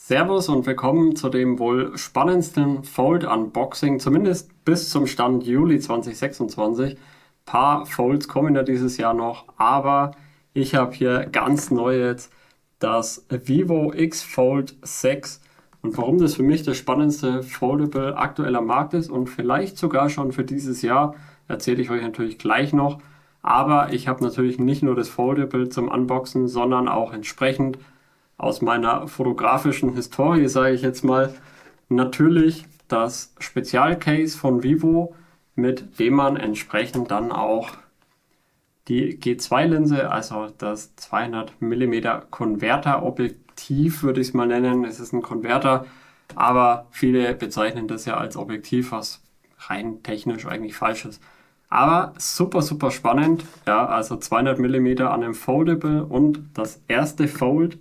Servus und willkommen zu dem wohl spannendsten Fold-Unboxing, zumindest bis zum Stand Juli 2026. Paar Folds kommen ja dieses Jahr noch, aber ich habe hier ganz neu jetzt das Vivo X Fold 6. Und warum das für mich das spannendste Foldable aktuell am Markt ist und vielleicht sogar schon für dieses Jahr, erzähle ich euch natürlich gleich noch. Aber ich habe natürlich nicht nur das Foldable zum Unboxen, sondern auch entsprechend aus meiner fotografischen Historie, sage ich jetzt mal, natürlich das Spezialcase von Vivo, mit dem man entsprechend dann auch die G2-Linse, also das 200 mm Konverter-Objektiv, würde ich es mal nennen. Es ist ein Konverter, aber viele bezeichnen das ja als Objektiv, was rein technisch eigentlich falsch ist. Aber super, super spannend. Ja, also 200 mm an einem Foldable und das erste Fold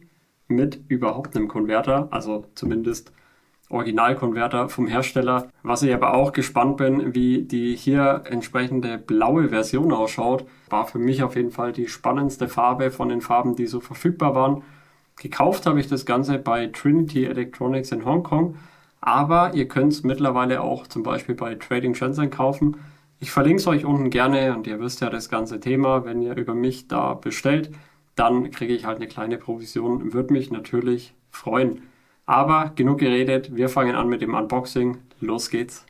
mit überhaupt einem Konverter, also zumindest Originalkonverter vom Hersteller. Was ich aber auch gespannt bin, wie die hier entsprechende blaue Version ausschaut, war für mich auf jeden Fall die spannendste Farbe von den Farben, die so verfügbar waren. Gekauft habe ich das Ganze bei Trinity Electronics in Hongkong, aber ihr könnt es mittlerweile auch zum Beispiel bei Trading Shenzhen kaufen. Ich verlinke es euch unten gerne und ihr wisst ja das ganze Thema, wenn ihr über mich da bestellt, dann kriege ich halt eine kleine Provision, würde mich natürlich freuen. Aber genug geredet, wir fangen an mit dem Unboxing. Los geht's!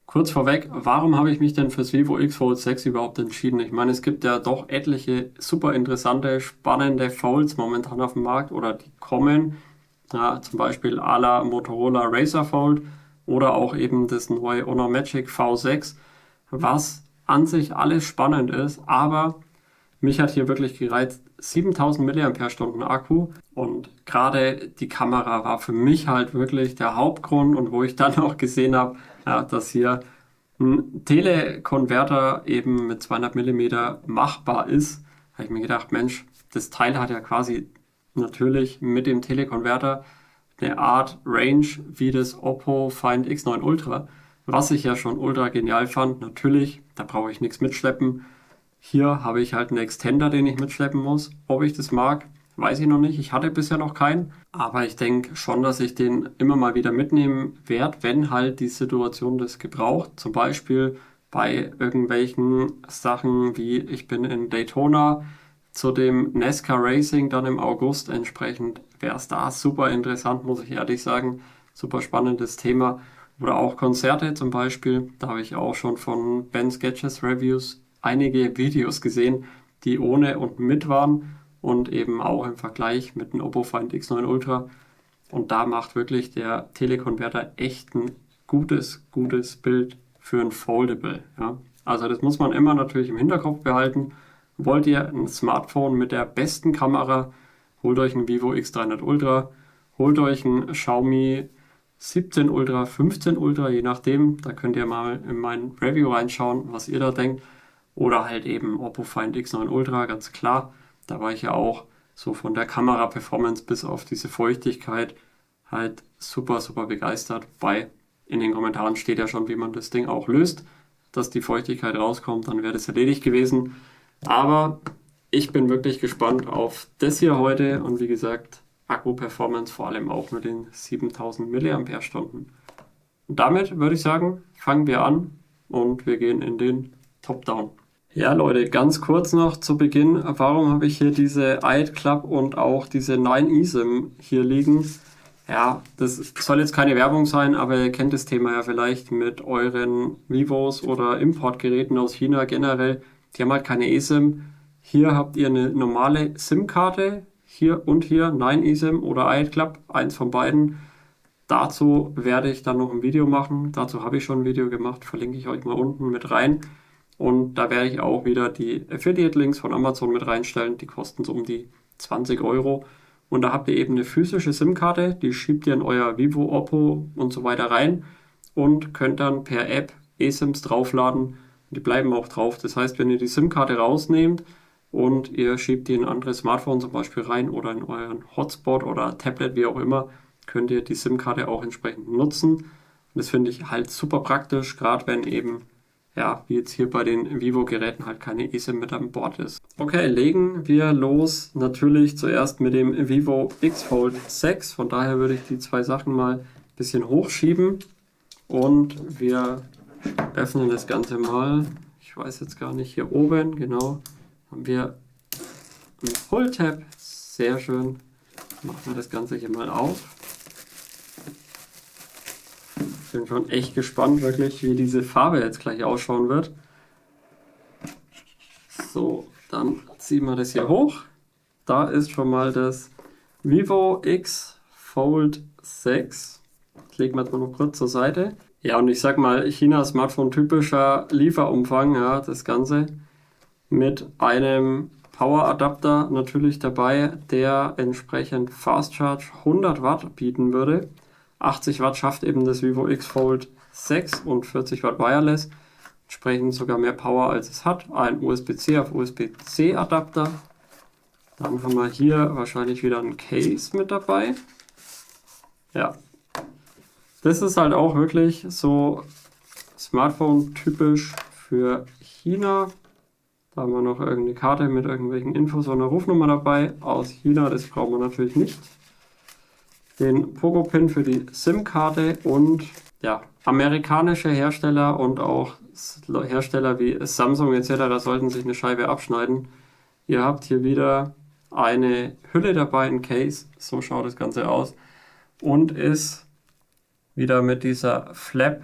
Kurz vorweg, warum habe ich mich denn fürs Vivo X Fold 6 überhaupt entschieden? Ich meine, es gibt ja doch etliche super interessante, spannende Folds momentan auf dem Markt oder die kommen. Ja, zum Beispiel à la Motorola Razr Fold oder auch eben das neue Honor Magic V6, was an sich alles spannend ist, aber mich hat hier wirklich gereizt 7000 mAh Akku und gerade die Kamera war für mich halt wirklich der Hauptgrund und wo ich dann auch gesehen habe, ja, dass hier ein Telekonverter eben mit 200 mm machbar ist, habe ich mir gedacht, Mensch, das Teil hat ja quasi natürlich mit dem Telekonverter eine Art Range wie das Oppo Find X9 Ultra, was ich ja schon ultra genial fand. Natürlich, da brauche ich nichts mitschleppen. Hier habe ich halt einen Extender, den ich mitschleppen muss. Ob ich das mag, weiß ich noch nicht. Ich hatte bisher noch keinen, aber ich denke schon, dass ich den immer mal wieder mitnehmen werde, wenn halt die Situation das gebraucht. Zum Beispiel bei irgendwelchen Sachen wie ich bin in Daytona zu dem NASCAR Racing dann im August. Entsprechend wäre es da super interessant, muss ich ehrlich sagen. Super spannendes Thema. Oder auch Konzerte zum Beispiel. Da habe ich auch schon von Ben Sketches Reviews einige Videos gesehen, die ohne und mit waren und eben auch im Vergleich mit dem Oppo Find X9 Ultra. Und da macht wirklich der Telekonverter echt ein gutes Bild für ein Foldable. Ja. Also das muss man immer natürlich im Hinterkopf behalten. Wollt ihr ein Smartphone mit der besten Kamera, holt euch ein Vivo X300 Ultra, holt euch ein Xiaomi 17 Ultra, 15 Ultra, je nachdem. Da könnt ihr mal in mein Review reinschauen, was ihr da denkt. Oder halt eben Oppo Find X9 Ultra, ganz klar. Da war ich ja auch so von der Kamera-Performance bis auf diese Feuchtigkeit halt super, super begeistert. Wobei in den Kommentaren steht ja schon, wie man das Ding auch löst, dass die Feuchtigkeit rauskommt, dann wäre das erledigt gewesen. Aber ich bin wirklich gespannt auf das hier heute und wie gesagt, Akku-Performance vor allem auch mit den 7000 mAh. Und damit würde ich sagen, fangen wir an und wir gehen in den Top-Down. Ja Leute, ganz kurz noch zu Beginn, warum habe ich hier diese iD Club und auch diese 9eSIM hier liegen? Ja, das soll jetzt keine Werbung sein, aber ihr kennt das Thema ja vielleicht mit euren Vivos oder Importgeräten aus China generell. Die haben halt keine eSIM. Hier habt ihr eine normale SIM-Karte, hier und hier 9eSIM oder iD Club, eins von beiden. Dazu werde ich dann noch ein Video machen. Dazu habe ich schon ein Video gemacht, verlinke ich euch mal unten mit rein. Und da werde ich auch wieder die Affiliate-Links von Amazon mit reinstellen. Die kosten so um die 20 Euro. Und da habt ihr eben eine physische SIM-Karte, die schiebt ihr in euer Vivo, Oppo und so weiter rein und könnt dann per App eSIMs draufladen. Die bleiben auch drauf. Das heißt, wenn ihr die SIM-Karte rausnehmt und ihr schiebt die in ein anderes Smartphone zum Beispiel rein oder in euren Hotspot oder Tablet, wie auch immer, könnt ihr die SIM-Karte auch entsprechend nutzen. Und das finde ich halt super praktisch, gerade wenn eben ja, wie jetzt hier bei den Vivo-Geräten halt keine eSIM mit an Bord ist. Okay, legen wir los. Natürlich zuerst mit dem Vivo X Fold 6. Von daher würde ich die zwei Sachen mal ein bisschen hochschieben. Und wir öffnen das Ganze mal. Ich weiß jetzt gar nicht, hier oben, genau, haben wir ein Pull-Tab. Sehr schön. Machen wir das Ganze hier mal auf. Bin schon echt gespannt, wirklich, wie diese Farbe jetzt gleich ausschauen wird. So, dann ziehen wir das hier hoch. Da ist schon mal das Vivo X Fold 6. Das legen wir jetzt mal noch kurz zur Seite. Ja, und ich sag mal, China-Smartphone typischer Lieferumfang, ja, das Ganze mit einem Power-Adapter natürlich dabei, der entsprechend Fast Charge 100 Watt bieten würde. 80 Watt schafft eben das Vivo X Fold 6 und 40 Watt Wireless. Entsprechend sogar mehr Power als es hat. Ein USB-C auf USB-C Adapter. Dann haben wir hier wahrscheinlich wieder ein Case mit dabei. Ja, das ist halt auch wirklich so Smartphone-typisch für China. Da haben wir noch irgendeine Karte mit irgendwelchen Infos und einer Rufnummer dabei. Aus China, das brauchen wir natürlich nicht. Den Poco-Pin für die SIM-Karte und ja, amerikanische Hersteller und auch Hersteller wie Samsung etc. sollten sich eine Scheibe abschneiden. Ihr habt hier wieder eine Hülle dabei, ein Case, so schaut das Ganze aus und ist wieder mit dieser Flap,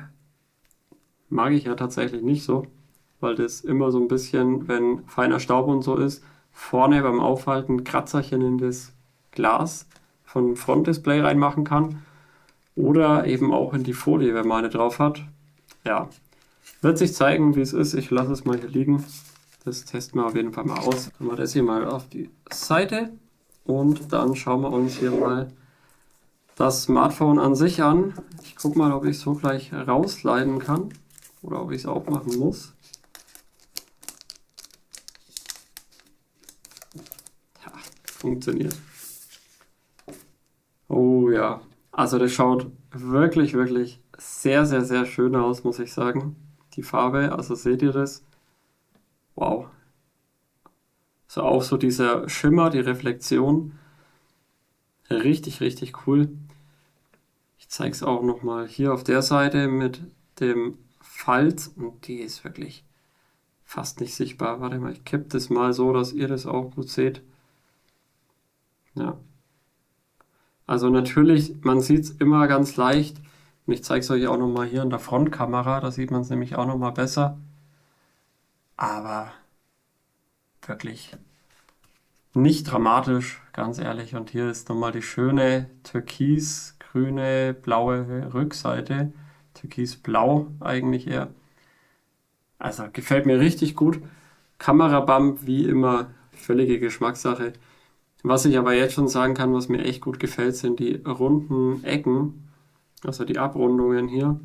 mag ich ja tatsächlich nicht so, weil das immer so ein bisschen, wenn feiner Staub und so ist, vorne beim Aufhalten Kratzerchen in das Glas vom Frontdisplay reinmachen kann oder eben auch in die Folie, wenn man eine drauf hat. Ja, wird sich zeigen, wie es ist. Ich lasse es mal hier liegen. Das testen wir auf jeden Fall mal aus. Dann wir das hier mal auf die Seite und dann schauen wir uns hier mal das Smartphone an sich an. Ich gucke mal, ob ich es so gleich rausleiten kann oder ob ich es aufmachen muss. Ja, funktioniert. Oh ja, also das schaut wirklich, wirklich sehr, sehr, sehr schön aus, muss ich sagen. Die Farbe, also seht ihr das? Wow. So auch so dieser Schimmer, die Reflexion. Richtig, richtig cool. Ich zeige es auch nochmal hier auf der Seite mit dem Falz und die ist wirklich fast nicht sichtbar. Warte mal, ich kippe das mal so, dass ihr das auch gut seht. Ja. Also natürlich, man sieht es immer ganz leicht. Und ich zeige es euch auch nochmal hier in der Frontkamera, da sieht man es nämlich auch nochmal besser. Aber wirklich nicht dramatisch, ganz ehrlich. Und hier ist nochmal die schöne türkis-grüne, blaue Rückseite. Türkisblau eigentlich eher. Also gefällt mir richtig gut. Kamerabump wie immer, völlige Geschmackssache. Was ich aber jetzt schon sagen kann, was mir echt gut gefällt, sind die runden Ecken, also die Abrundungen hier.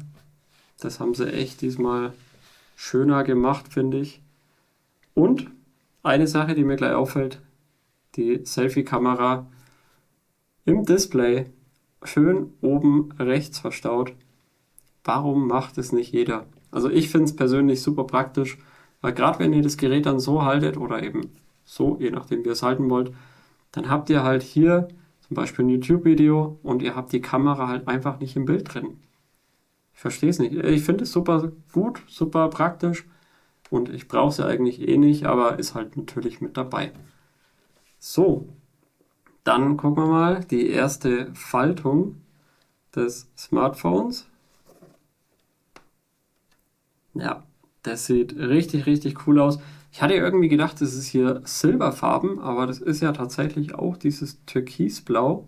Das haben sie echt diesmal schöner gemacht, finde ich. Und eine Sache, die mir gleich auffällt, die Selfie-Kamera im Display schön oben rechts verstaut. Warum macht es nicht jeder? Also ich finde es persönlich super praktisch, weil gerade wenn ihr das Gerät dann so haltet oder eben so, je nachdem wie ihr es halten wollt, dann habt ihr halt hier zum Beispiel ein YouTube-Video und ihr habt die Kamera halt einfach nicht im Bild drin. Ich verstehe es nicht. Ich finde es super gut, super praktisch und ich brauche sie eigentlich eh nicht, aber ist halt natürlich mit dabei. So, dann gucken wir mal die erste Faltung des Smartphones. Ja, das sieht richtig, richtig cool aus. Ich hatte irgendwie gedacht, das ist hier Silberfarben, aber das ist ja tatsächlich auch dieses Türkisblau.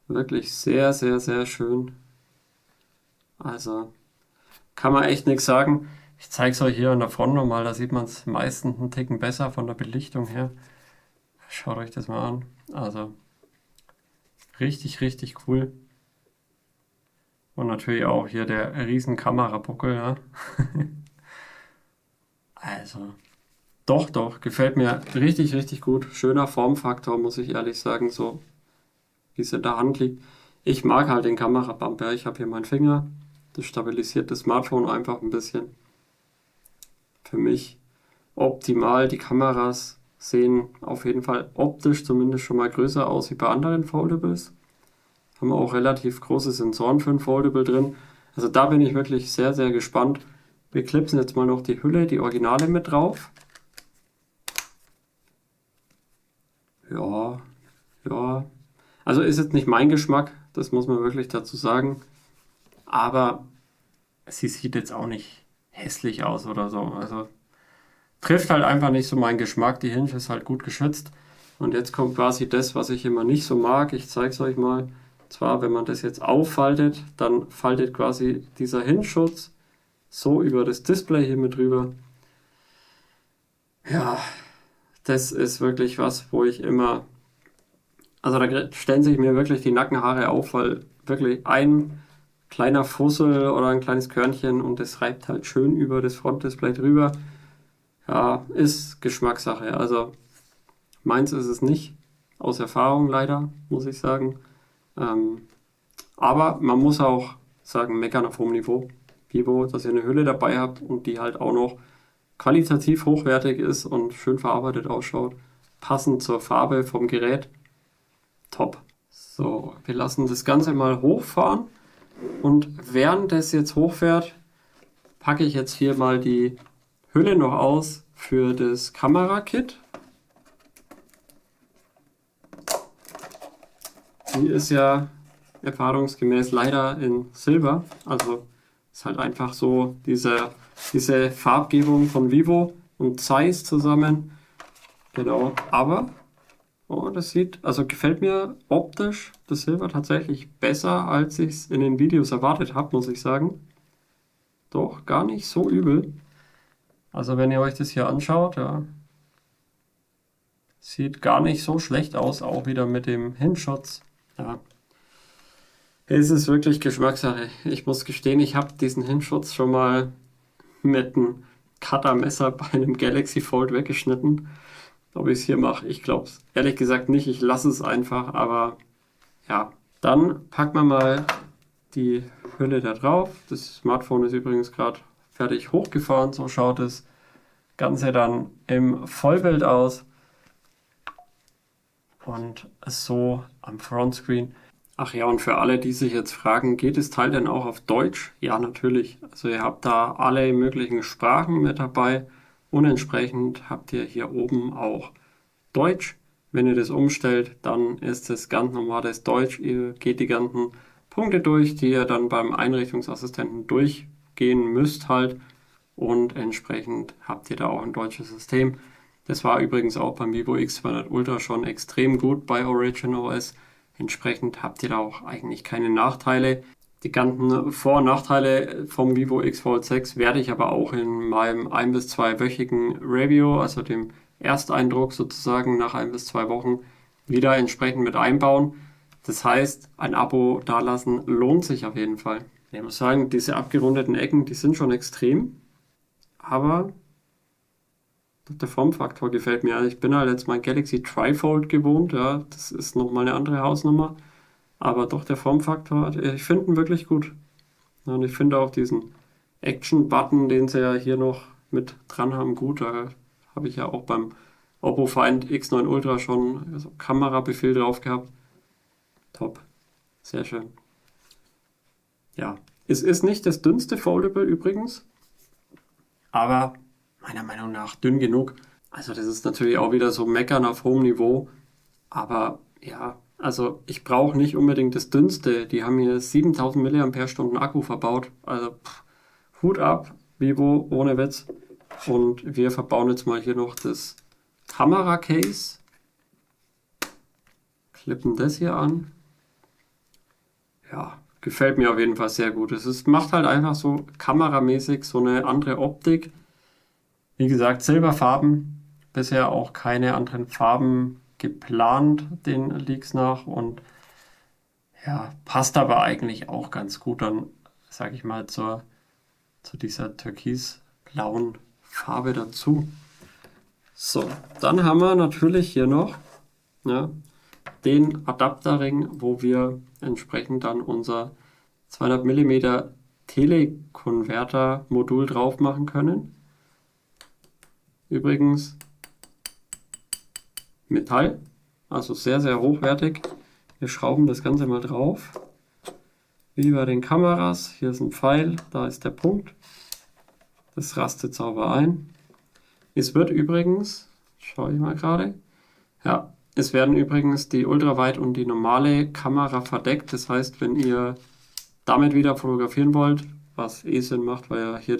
Wirklich sehr, sehr, sehr schön. Also kann man echt nichts sagen. Ich zeige es euch hier in der Front nochmal, da sieht man es meistens einen Ticken besser von der Belichtung her. Schaut euch das mal an. Also richtig, richtig cool. Und natürlich auch hier der riesen Kamerabuckel. Ja. Also doch, doch, gefällt mir richtig, richtig gut. Schöner Formfaktor, muss ich ehrlich sagen, so wie es in der Hand liegt. Ich mag halt den Kamerabumper. Ich habe hier meinen Finger. Das stabilisiert das Smartphone einfach ein bisschen. für mich optimal. Die Kameras sehen auf jeden Fall optisch zumindest schon mal größer aus wie bei anderen Foldables. Haben auch relativ große Sensoren für ein Foldable drin. Also da bin ich wirklich sehr, sehr gespannt. Wir klipsen jetzt mal noch die Hülle, die Originale mit drauf. Ja, ja. Also ist jetzt nicht mein Geschmack, das muss man wirklich dazu sagen. Aber sie sieht jetzt auch nicht hässlich aus oder so. Also trifft halt einfach nicht so meinen Geschmack. Die Hinge ist halt gut geschützt. Und jetzt kommt quasi das, was ich immer nicht so mag. Ich zeige es euch mal. Zwar, wenn man das jetzt auffaltet, dann faltet quasi dieser Hinge-Schutz so über das Display hier mit drüber. Ja, das ist wirklich was, wo ich immer, also da stellen sich mir wirklich die Nackenhaare auf, weil wirklich ein kleiner Fussel oder ein kleines Körnchen und das reibt halt schön über das Frontdisplay drüber. Ja, ist Geschmackssache. Also meins ist es nicht, aus Erfahrung leider, muss ich sagen. Aber man muss auch sagen, meckern auf hohem Niveau. Vivo, dass ihr eine Hülle dabei habt und die halt auch noch qualitativ hochwertig ist und schön verarbeitet ausschaut. Passend zur Farbe vom Gerät. Top. So, wir lassen das Ganze mal hochfahren. Und während das jetzt hochfährt, packe ich jetzt hier mal die Hülle noch aus für das Kamerakit. Die ist ja erfahrungsgemäß leider in Silber. Also ist halt einfach so diese Farbgebung von Vivo und Zeiss zusammen. Genau, aber das sieht, also gefällt mir optisch das Silber tatsächlich besser, als ich es in den Videos erwartet habe, muss ich sagen. Doch, gar nicht so übel. Also wenn ihr euch das hier anschaut, ja, sieht gar nicht so schlecht aus, auch wieder mit dem Hinschutz. Ja, es ist wirklich Geschmackssache. Ich muss gestehen, ich habe diesen Hinschutz schon mal mit einem Cuttermesser bei einem Galaxy Fold weggeschnitten. Ob ich es hier mache, ich glaube es ehrlich gesagt nicht. Ich lasse es einfach, aber ja. Dann packen wir mal die Hülle da drauf. Das Smartphone ist übrigens gerade fertig hochgefahren. So schaut das Ganze dann im Vollbild aus. Und so am Frontscreen. Ach ja, und für alle, die sich jetzt fragen, geht das Teil denn auch auf Deutsch? Ja, natürlich. Also ihr habt da alle möglichen Sprachen mit dabei und entsprechend habt ihr hier oben auch Deutsch. Wenn ihr das umstellt, dann ist es ganz normales Deutsch. Ihr geht die ganzen Punkte durch, die ihr dann beim Einrichtungsassistenten durchgehen müsst halt und entsprechend habt ihr da auch ein deutsches System. Das war übrigens auch beim Vivo X200 Ultra schon extrem gut bei Origin OS. Entsprechend habt ihr da auch eigentlich keine Nachteile. Die ganzen Vor- und Nachteile vom Vivo X Fold 6 werde ich aber auch in meinem 1- bis 2-wöchigen Review, also dem Ersteindruck sozusagen nach 1 bis 2 Wochen, wieder entsprechend mit einbauen. Das heißt, ein Abo dalassen lohnt sich auf jeden Fall. Ich muss sagen, diese abgerundeten Ecken, die sind schon extrem, aber der Formfaktor gefällt mir. Also ich bin halt jetzt mein Galaxy Trifold gewohnt, ja, das ist nochmal eine andere Hausnummer. Aber doch der Formfaktor, ich finde ihn wirklich gut. Ja, und ich finde auch diesen Action-Button, den sie ja hier noch mit dran haben, gut. Da habe ich ja auch beim Oppo Find X9 Ultra schon so Kamerabefehl drauf gehabt. Top. Sehr schön. Ja, es ist nicht das dünnste Foldable übrigens, aber meiner Meinung nach dünn genug. Also das ist natürlich auch wieder so Meckern auf hohem Niveau. Aber ja, also ich brauche nicht unbedingt das dünnste. Die haben hier 7000 mAh Akku verbaut. Also Hut ab, Vivo, ohne Witz. Und wir verbauen jetzt mal hier noch das Kameracase. Klippen das hier an. Ja, gefällt mir auf jeden Fall sehr gut. Macht halt einfach so kameramäßig so eine andere Optik. Wie gesagt, Silberfarben. Bisher auch keine anderen Farben geplant, den Leaks nach. Und ja, passt aber eigentlich auch ganz gut dann, sage ich mal, zu dieser türkisblauen Farbe dazu. So, dann haben wir natürlich hier noch ja, den Adapterring, wo wir entsprechend dann unser 200 mm Telekonverter-Modul drauf machen können. Übrigens Metall, also sehr, sehr hochwertig. Wir schrauben das Ganze mal drauf. Wie bei den Kameras. Hier ist ein Pfeil, da ist der Punkt. Das rastet sauber ein. Es wird übrigens, schaue ich mal gerade, ja, es werden übrigens die Ultraweit und die normale Kamera verdeckt. Das heißt, wenn ihr damit wieder fotografieren wollt, was eh Sinn macht, weil ja hier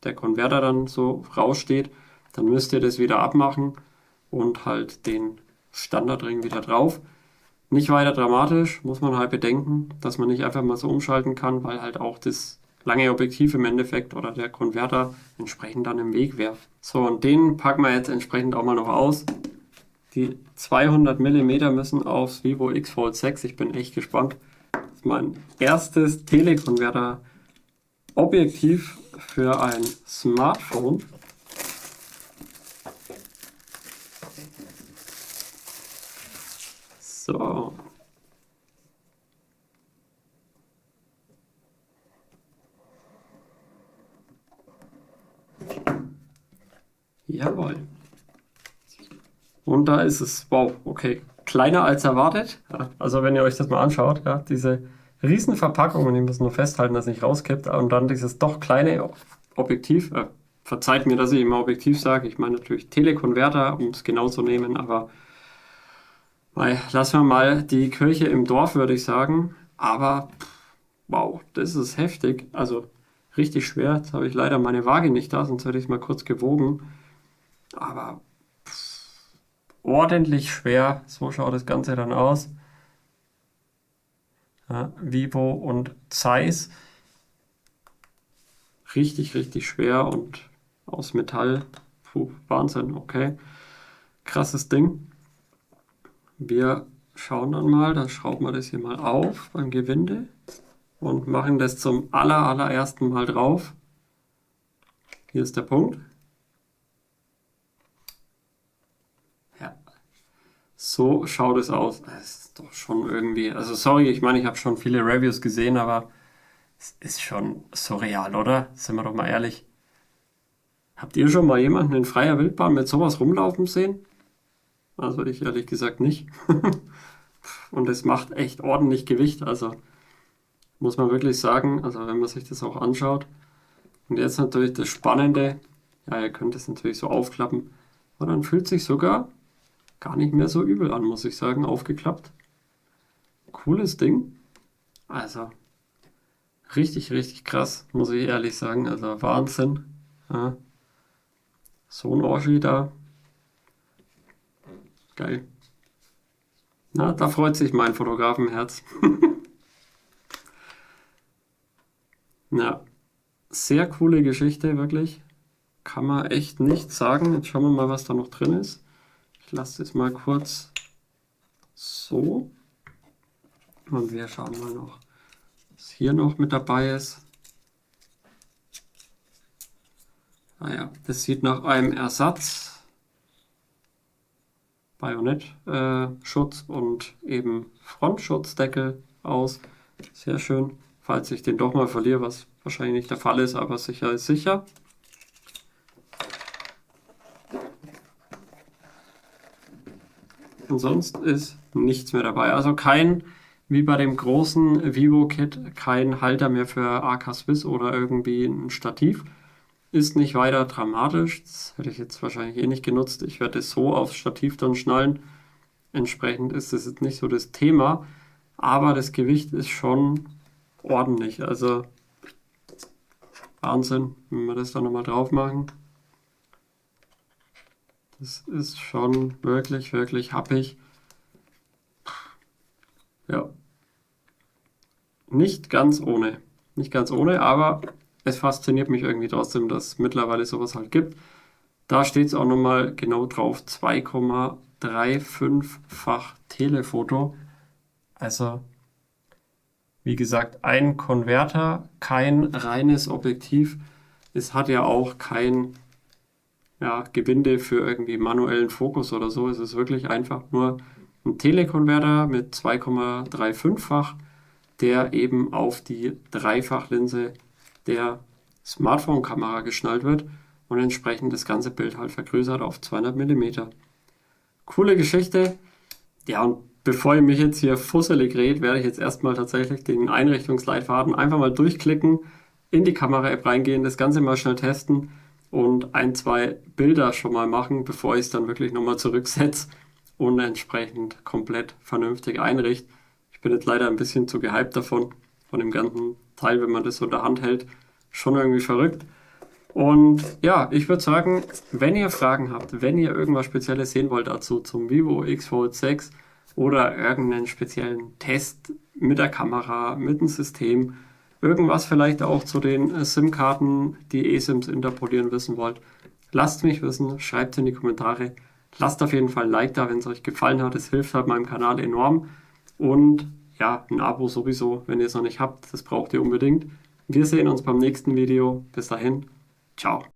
der Konverter dann so raussteht, dann müsst ihr das wieder abmachen und halt den Standardring wieder drauf. Nicht weiter dramatisch, muss man halt bedenken, dass man nicht einfach mal so umschalten kann, weil halt auch das lange Objektiv im Endeffekt oder der Konverter entsprechend dann im Weg wäre. So, und den packen wir jetzt entsprechend auch mal noch aus. Die 200 mm müssen aufs Vivo X Fold 6. Ich bin echt gespannt. Das ist mein erstes Telekonverter-Objektiv für ein Smartphone. So. Jawohl. Und da ist es, wow, okay, kleiner als erwartet. Ja, also wenn ihr euch das mal anschaut, ja, diese riesen Verpackung, und ihr müsst nur festhalten, dass es nicht rauskippt, und dann dieses doch kleine Objektiv, verzeiht mir, dass ich immer Objektiv sage, ich meine natürlich Telekonverter, um es genau zu nehmen, aber lassen wir mal die Kirche im Dorf, würde ich sagen. Aber wow, das ist heftig. Also richtig schwer. Jetzt habe ich leider meine Waage nicht da, sonst hätte ich es mal kurz gewogen. Aber ordentlich schwer. So schaut das Ganze dann aus. Ja, Vivo und Zeiss. Richtig, richtig schwer und aus Metall. Puh, Wahnsinn, okay. Krasses Ding. Wir schauen dann mal, dann schrauben wir das hier mal auf beim Gewinde und machen das zum allerersten Mal drauf. Hier ist der Punkt. Ja, so schaut es aus. Es ist doch schon irgendwie, also sorry, ich meine, ich habe schon viele Reviews gesehen, aber es ist schon surreal, oder? Sind wir doch mal ehrlich. Habt ihr schon mal jemanden in freier Wildbahn mit sowas rumlaufen sehen? Also ich ehrlich gesagt nicht. Und es macht echt ordentlich Gewicht, also muss man wirklich sagen, also wenn man sich das auch anschaut. Und jetzt natürlich das Spannende, ja, ihr könnt es natürlich so aufklappen, aber dann fühlt sich sogar gar nicht mehr so übel an, muss ich sagen, aufgeklappt. Cooles Ding. Also richtig, richtig krass, muss ich ehrlich sagen, also Wahnsinn. Ja. So ein Oschi da. Geil. Na, da freut sich mein Fotografenherz. Ja, sehr coole Geschichte, wirklich. Kann man echt nichts sagen. Jetzt schauen wir mal, was da noch drin ist. Ich lasse das mal kurz so. Und wir schauen mal noch, was hier noch mit dabei ist. Naja, das sieht nach einem Ersatz. Bajonettschutz und eben Frontschutzdeckel aus. Sehr schön. Falls ich den doch mal verliere, was wahrscheinlich nicht der Fall ist, aber sicher ist sicher. Und sonst ist nichts mehr dabei. Also kein, wie bei dem großen Vivo-Kit, kein Halter mehr für AK Swiss oder irgendwie ein Stativ. Ist nicht weiter dramatisch. Das hätte ich jetzt wahrscheinlich eh nicht genutzt. Ich werde es so aufs Stativ dann schnallen. Entsprechend ist das jetzt nicht so das Thema. Aber das Gewicht ist schon ordentlich. Also Wahnsinn, wenn wir das da nochmal drauf machen. Das ist schon wirklich, wirklich happig. Ja. Nicht ganz ohne. Nicht ganz ohne, aber es fasziniert mich irgendwie trotzdem, dass es mittlerweile sowas halt gibt. Da steht es auch nochmal genau drauf, 2,35-fach Telefoto. Also, wie gesagt, ein Konverter, kein reines Objektiv. Es hat ja auch kein Gewinde für irgendwie manuellen Fokus oder so. Es ist wirklich einfach nur ein Telekonverter mit 2,35-fach, der eben auf die Dreifachlinse der Smartphone-Kamera geschnallt wird. und entsprechend das ganze Bild halt vergrößert auf 200 Millimeter. Coole Geschichte. Ja, und bevor ich mich jetzt hier fusselig rede, werde ich jetzt erstmal tatsächlich den Einrichtungsleitfaden einfach mal durchklicken, in die Kamera-App reingehen, das Ganze mal schnell testen und ein, zwei Bilder schon mal machen, bevor ich es dann wirklich nochmal zurücksetze und entsprechend komplett vernünftig einrichte. Ich bin jetzt leider ein bisschen zu gehypt davon, von dem ganzen Teil, wenn man das so in der Hand hält. Schon irgendwie verrückt. Und ja, ich würde sagen, wenn ihr Fragen habt, wenn ihr irgendwas Spezielles sehen wollt dazu zum Vivo X Fold 6 oder irgendeinen speziellen Test mit der Kamera, mit dem System, irgendwas vielleicht auch zu den SIM-Karten, die eSIMs interpolieren wissen wollt, lasst mich wissen, schreibt es in die Kommentare. Lasst auf jeden Fall ein Like da, wenn es euch gefallen hat. Es hilft halt meinem Kanal enorm. Und ja, ein Abo sowieso, wenn ihr es noch nicht habt, das braucht ihr unbedingt. Wir sehen uns beim nächsten Video. Bis dahin, ciao.